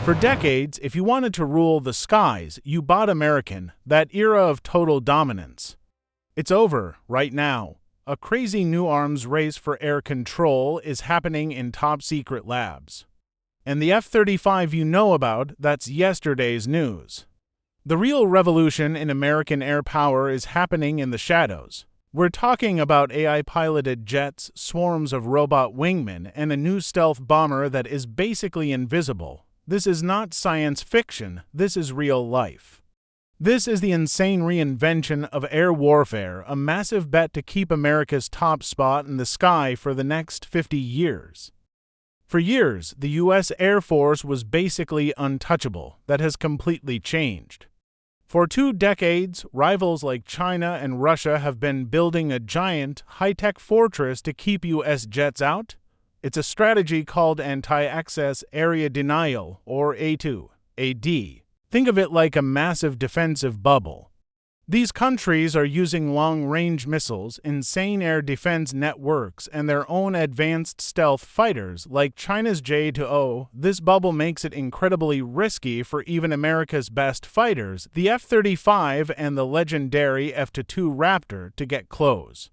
For decades, if you wanted to rule the skies, you bought American, that era of total dominance. It's over, right now. A crazy new arms race for air control is happening in top-secret labs. And the F-35 you know about, that's yesterday's news. The real revolution in American air power is happening in the shadows. We're talking about AI-piloted jets, swarms of robot wingmen, and a new stealth bomber that is basically invisible. This is not science fiction, this is real life. This is the insane reinvention of air warfare, a massive bet to keep America's top spot in the sky for the next 50 years. For years, the U.S. Air Force was basically untouchable. That has completely changed. For 2 decades, rivals like China and Russia have been building a giant, high-tech fortress to keep U.S. jets out. It's a strategy called anti-access area denial, or A2, AD. Think of it like a massive defensive bubble. These countries are using long-range missiles, insane air defense networks, and their own advanced stealth fighters like China's J-2O. This bubble makes it incredibly risky for even America's best fighters, the F-35 and the legendary F-22 Raptor, to get close.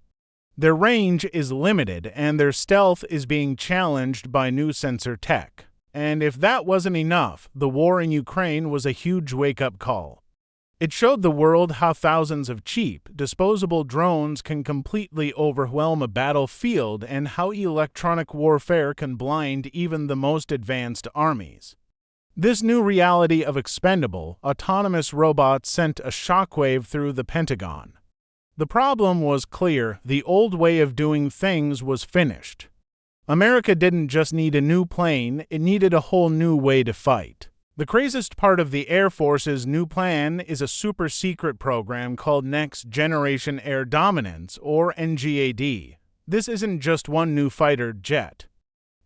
Their range is limited, and their stealth is being challenged by new sensor tech. And if that wasn't enough, the war in Ukraine was a huge wake-up call. It showed the world how thousands of cheap, disposable drones can completely overwhelm a battlefield and how electronic warfare can blind even the most advanced armies. This new reality of expendable, autonomous robots sent a shockwave through the Pentagon. The problem was clear: the old way of doing things was finished. America didn't just need a new plane, it needed a whole new way to fight. The craziest part of the Air Force's new plan is a super-secret program called Next Generation Air Dominance, or NGAD. This isn't just one new fighter jet.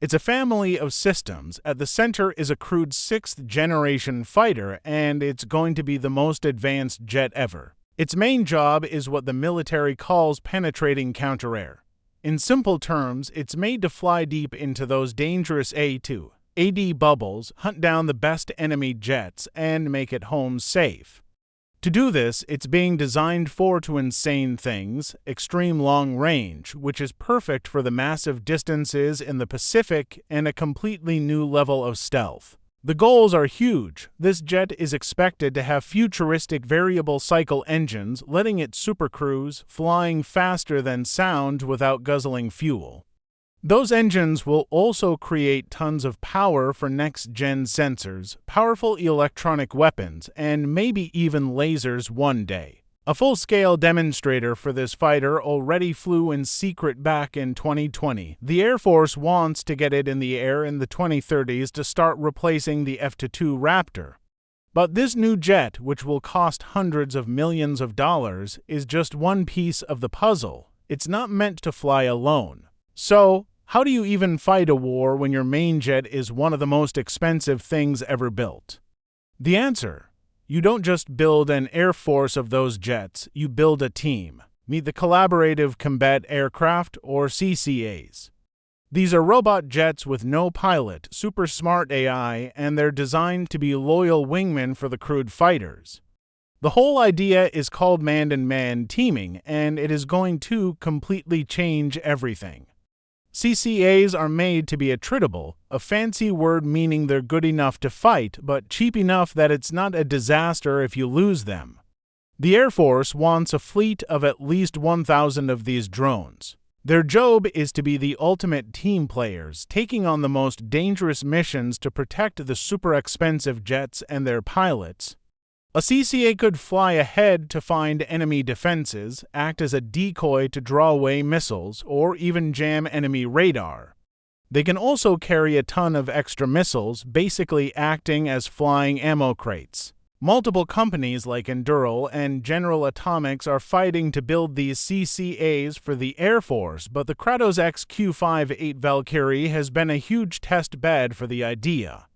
It's a family of systems. At the center is a crewed 6th-generation fighter, and it's going to be the most advanced jet ever. Its main job is what the military calls penetrating counter-air. In simple terms, it's made to fly deep into those dangerous A2, AD bubbles, hunt down the best enemy jets, and make it home safe. To do this, it's being designed for two insane things: extreme long range, which is perfect for the massive distances in the Pacific, and a completely new level of stealth. The goals are huge. This jet is expected to have futuristic variable cycle engines, letting it supercruise, flying faster than sound without guzzling fuel. Those engines will also create tons of power for next-gen sensors, powerful electronic weapons, and maybe even lasers one day. A full-scale demonstrator for this fighter already flew in secret back in 2020. The Air Force wants to get it in the air in the 2030s to start replacing the F-22 Raptor. But this new jet, which will cost hundreds of millions of dollars, is just one piece of the puzzle. It's not meant to fly alone. So, how do you even fight a war when your main jet is one of the most expensive things ever built? The answer: you don't just build an air force of those jets, you build a team. Meet the Collaborative Combat Aircraft, or CCAs. These are robot jets with no pilot, super smart AI, and they're designed to be loyal wingmen for the crewed fighters. The whole idea is called man-in-man teaming, and it is going to completely change everything. CCAs are made to be attritable, a fancy word meaning they're good enough to fight, but cheap enough that it's not a disaster if you lose them. The Air Force wants a fleet of at least 1,000 of these drones. Their job is to be the ultimate team players, taking on the most dangerous missions to protect the super expensive jets and their pilots. A CCA could fly ahead to find enemy defenses, act as a decoy to draw away missiles, or even jam enemy radar. They can also carry a ton of extra missiles, basically acting as flying ammo crates. Multiple companies like Endural and General Atomics are fighting to build these CCAs for the Air Force, but the Kratos XQ-58 Valkyrie has been a huge test bed for the idea.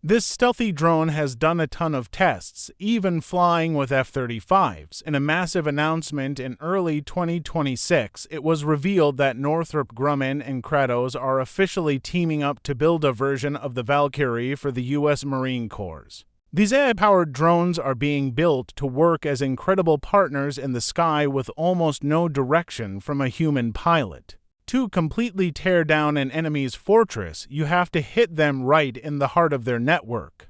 This stealthy drone has done a ton of tests, even flying with F-35s. In a massive announcement in early 2026, it was revealed that Northrop Grumman and Kratos are officially teaming up to build a version of the Valkyrie for the U.S. Marine Corps. These AI-powered drones are being built to work as incredible partners in the sky with almost no direction from a human pilot. To completely tear down an enemy's fortress, you have to hit them right in the heart of their network.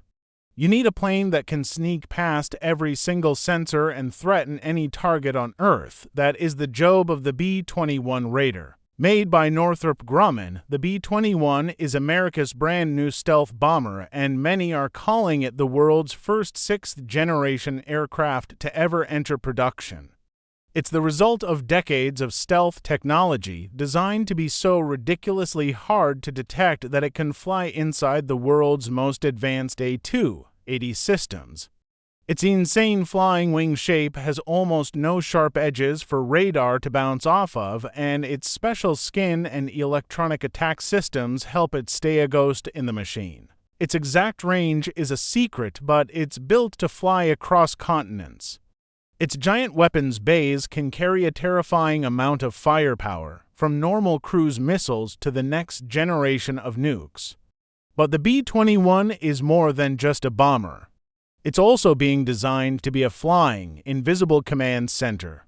You need a plane that can sneak past every single sensor and threaten any target on Earth. That is the job of the B-21 Raider. Made by Northrop Grumman, the B-21 is America's brand new stealth bomber, and many are calling it the world's first sixth-generation aircraft to ever enter production. It's the result of decades of stealth technology designed to be so ridiculously hard to detect that it can fly inside the world's most advanced A280 systems. Its insane flying wing shape has almost no sharp edges for radar to bounce off of, and its special skin and electronic attack systems help it stay a ghost in the machine. Its exact range is a secret, but it's built to fly across continents. Its giant weapons bays can carry a terrifying amount of firepower, from normal cruise missiles to the next generation of nukes. But the B-21 is more than just a bomber. It's also being designed to be a flying, invisible command center.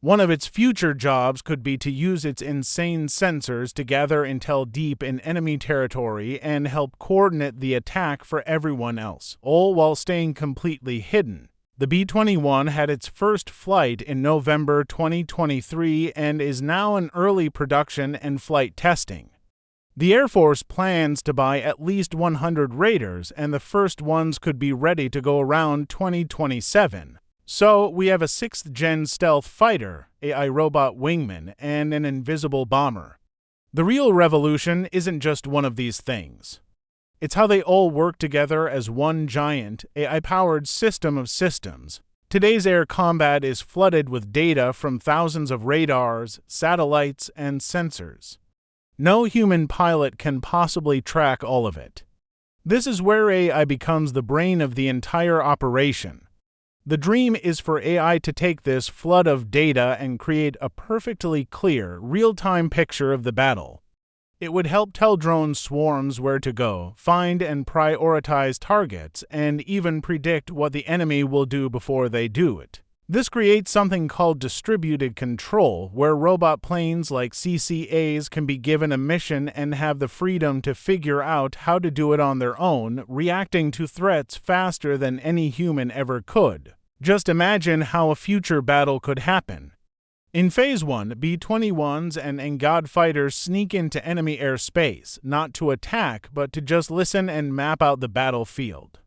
One of its future jobs could be to use its insane sensors to gather intel deep in enemy territory and help coordinate the attack for everyone else, all while staying completely hidden. The B-21 had its first flight in November 2023 and is now in early production and flight testing. The Air Force plans to buy at least 100 Raiders, and the first ones could be ready to go around 2027. So, we have a 6th-gen stealth fighter, AI robot wingman, and an invisible bomber. The real revolution isn't just one of these things. It's how they all work together as one giant, AI-powered system of systems. Today's air combat is flooded with data from thousands of radars, satellites, and sensors. No human pilot can possibly track all of it. This is where AI becomes the brain of the entire operation. The dream is for AI to take this flood of data and create a perfectly clear, real-time picture of the battle. It would help tell drone swarms where to go, find and prioritize targets, and even predict what the enemy will do before they do it. This creates something called distributed control, where robot planes like CCAs can be given a mission and have the freedom to figure out how to do it on their own, reacting to threats faster than any human ever could. Just imagine how a future battle could happen. In Phase 1, B-21s and NGOD fighters sneak into enemy airspace, not to attack, but to just listen and map out the battlefield.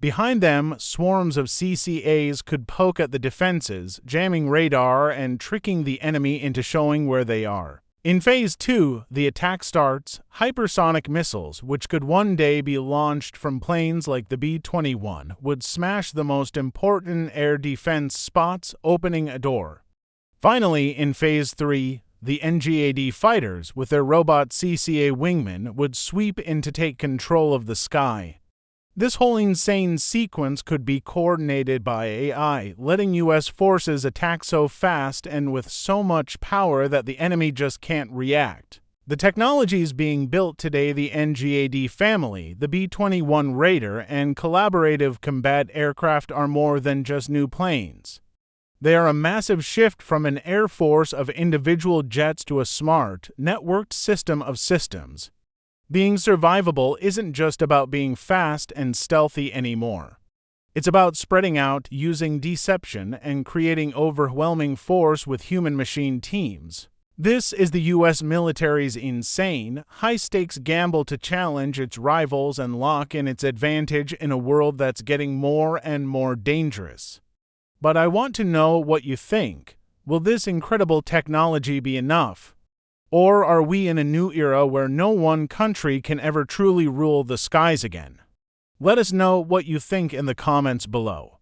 Behind them, swarms of CCAs could poke at the defenses, jamming radar and tricking the enemy into showing where they are. In Phase 2, the attack starts. Hypersonic missiles, which could one day be launched from planes like the B-21, would smash the most important air defense spots, opening a door. Finally, in Phase 3, the NGAD fighters, with their robot CCA wingmen, would sweep in to take control of the sky. This whole insane sequence could be coordinated by AI, letting U.S. forces attack so fast and with so much power that the enemy just can't react. The technologies being built today, the NGAD family, the B-21 Raider, and collaborative combat aircraft are more than just new planes. They are a massive shift from an air force of individual jets to a smart, networked system of systems. Being survivable isn't just about being fast and stealthy anymore. It's about spreading out, using deception, and creating overwhelming force with human-machine teams. This is the U.S. military's insane, high-stakes gamble to challenge its rivals and lock in its advantage in a world that's getting more and more dangerous. But I want to know what you think. Will this incredible technology be enough? Or are we in a new era where no one country can ever truly rule the skies again? Let us know what you think in the comments below.